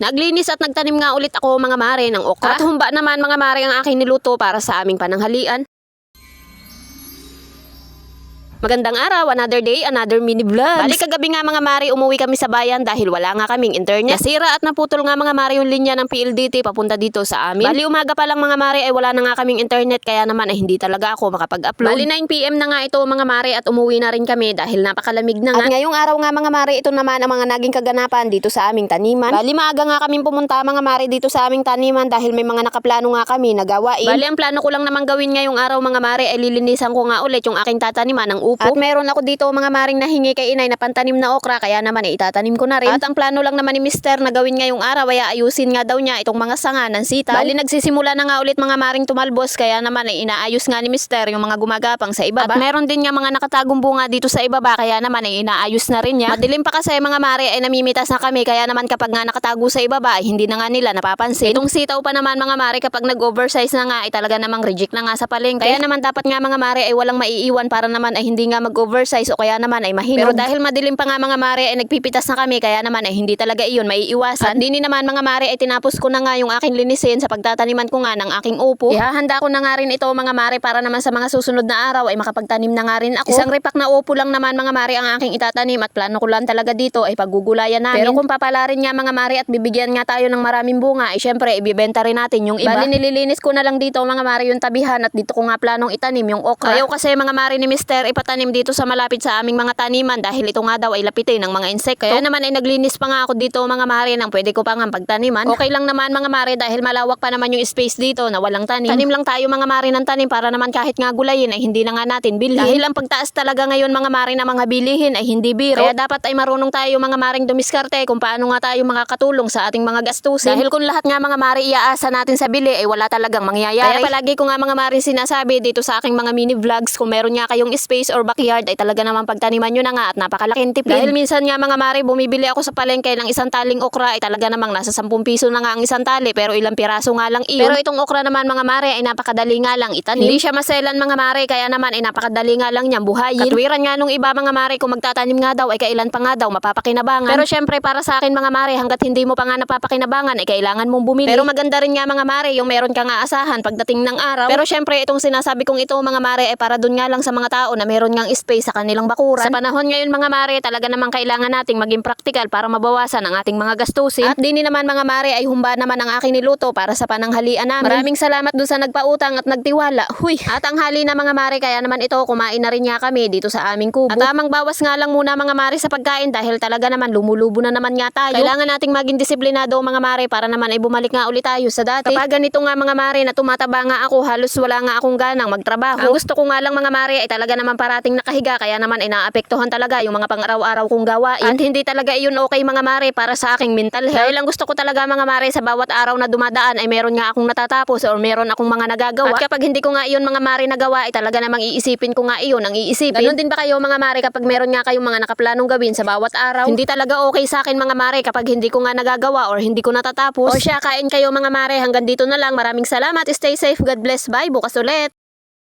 Naglinis at nagtanim nga ulit ako mga mare ng okra. At humba naman mga mare ang aking niluto para sa aming pananghalian. Magandang araw, another day, another mini vlog. Balik kagabi nga mga mare, umuwi kami sa bayan dahil wala nga kaming internet. Nasira at naputol nga mga mare yung linya ng PLDT papunta dito sa amin. Bali umaga pa lang mga mare ay wala na nga kaming internet kaya naman ay hindi talaga ako makapag-upload. Bali 9 PM na nga ito mga mare at umuwi na rin kami dahil napakalamig na nga. At ngayong araw nga mga mare, ito naman ang mga naging kaganapan dito sa aming taniman. Bali maaga nga kaming pumunta mga mare dito sa aming taniman dahil may mga nakaplano nga kami na gawain. Bali ang plano ko lang naman gawin ngayong araw mga mare ay lilinisan ko nga ulit yung aking tataniman ng upo. At meron ako dito mga maring nahingi kay inay na pantanim na okra kaya naman ay itatanim ko na rin. At ang plano lang naman ni Mister na gawin ngayong araw ay ayusin nga daw niya itong mga sanga ng sitaw. Bali nagsisimula na nga ulit mga maring tumalbos kaya naman ay inaayos nga ni Mister yung mga gumagapang sa ibaba. At meron din nga mga nakatagong bunga dito sa ibaba kaya naman ay inaayos na rin niya. Madilim pa kasi mga mare ay namimitas na kami kaya naman kapag nga nakatago sa ibaba ay hindi na nga nila napapansin. Itong sitaw pa naman mga mare kapag nag-oversize na nga ay talaga namang reject na nga sa palengke. Kaya naman dapat nga mga mare ay walang maiiwan para naman ay hindi nga mag-oversize o kaya naman ay mahinog. Pero dahil madilim pa nga mga mare ay nagpipitas na kami kaya naman ay hindi talaga iyon maiiwasan. At dini naman mga mare ay tinapos ko na nga yung aking linisin sa pagtataniman ko nga ng aking upo. Ihahanda ko na nga rin ito mga mare para naman sa mga susunod na araw ay makapagtanim na nga rin ako. Isang repak na upo lang naman mga mare ang aking itatanim at plano ko lang talaga dito ay paggugulayan namin. Pero kung papalarin nga mga mare at bibigyan nga tayo ng maraming bunga ay syempre ibibenta rin natin yung iba. Bali nililinis ko na lang dito mga mare yung tabihan at dito ko nga planong itanim yung okra. Ayaw kasi mga mare ni Mister ipatanim dito sa malapit sa aming mga taniman dahil ito nga daw ay lapitin ng mga insekto. Kaya naman ay naglinis pa nga ako dito mga mare nang pwede ko pa nga pagtaniman. Okay lang naman mga mare dahil malawak pa naman yung space dito na walang tanim. Tanim lang tayo mga mare ng tanim para naman kahit nga gulayin ay hindi na nga natin bilhin. Dahil ang pagtaas talaga ngayon mga mare na mga bilihin ay hindi biro. Kaya dapat ay marunong tayo mga maring dumiskarte kung paano nga tayo makakatulong sa ating mga gastusin. Dahil kung lahat nga mga mare iaasa natin sa bili ay wala talagang mangyayari. Kaya palagi ko nga mga mare sinasabi dito sa aking mga mini vlogs kung meron nga kayong space or backyard ay talaga naman pagtaniman nyo na nga at napakalaking tipid. Dahil minsan nga mga mare bumibili ako sa palengke ng isang taling okra ay talaga namang nasa 10 piso na nga ang isang tali pero ilang piraso nga lang iyon. Pero itong okra naman mga mare ay napakadali nga lang itanim. Hindi siya maselan mga mare kaya naman ay napakadali nga lang niyang buhayin. Katwiran nga nung iba mga mare kung magtatanim nga daw ay kailan pa nga daw mapapakinabangan. Pero syempre para sa akin mga mare hanggat hindi mo pa nga napapakinabangan ay kailangan mong bumili. Pero maganda rin nga mga mare yung meron ka nga asahan pagdating ng araw. Pero syempre itong sinasabi kong ito mga mare ay para dun nga lang sa mga tao na meron ngang space sa kanilang bakuran. Sa panahon ngayon mga mare talaga namang kailangan nating maging praktikal para mabawasan ang ating mga gastusin. At dini naman mga mare ay humba naman ang aking niluto para sa pananghalian namin. Maraming salamat dun sa nagpautang at nagtiwala. Huy! At ang hali na mga mare kaya naman ito kumain na rin niya kami dito sa aming kubo. At tamang bawas nga lang muna mga mare sa pagkain dahil talaga naman lumulubo na naman nga tayo. Kailangan nating maging disiplinado mga mare para naman ay bumalik nga ulit tayo sa dati. Kapag ganito nga mga mare na tumataba nga ako halos wala nga akong ganang magtrabaho. Ang gusto ko nga lang mga mare ay talaga naman parating nakahiga kaya naman ay naapektuhan talaga yung mga pang-araw-araw kong gawain. At hindi talaga iyon okay mga mare para sa aking mental health. Dahil ang gusto ko talaga mga mare sa bawat araw na dumadaan ay meron nga akong natatapos or meron akong mga nagagawa. At kapag hindi ko nga iyon mga mare nagawa ay talaga namang iisipin ko nga iyon ang iisipin. Ganon din ba kayo mga mare kapag meron nga kayong mga nakaplanong gawin sa bawat araw? Hindi talaga okay sa akin mga mare kapag hindi ko nga nagagawa or hindi ko natatapos. O siya kain kayo mga mare hanggang dito na lang. Maraming salamat. Stay safe. God bless. Bye. Bukas ulit.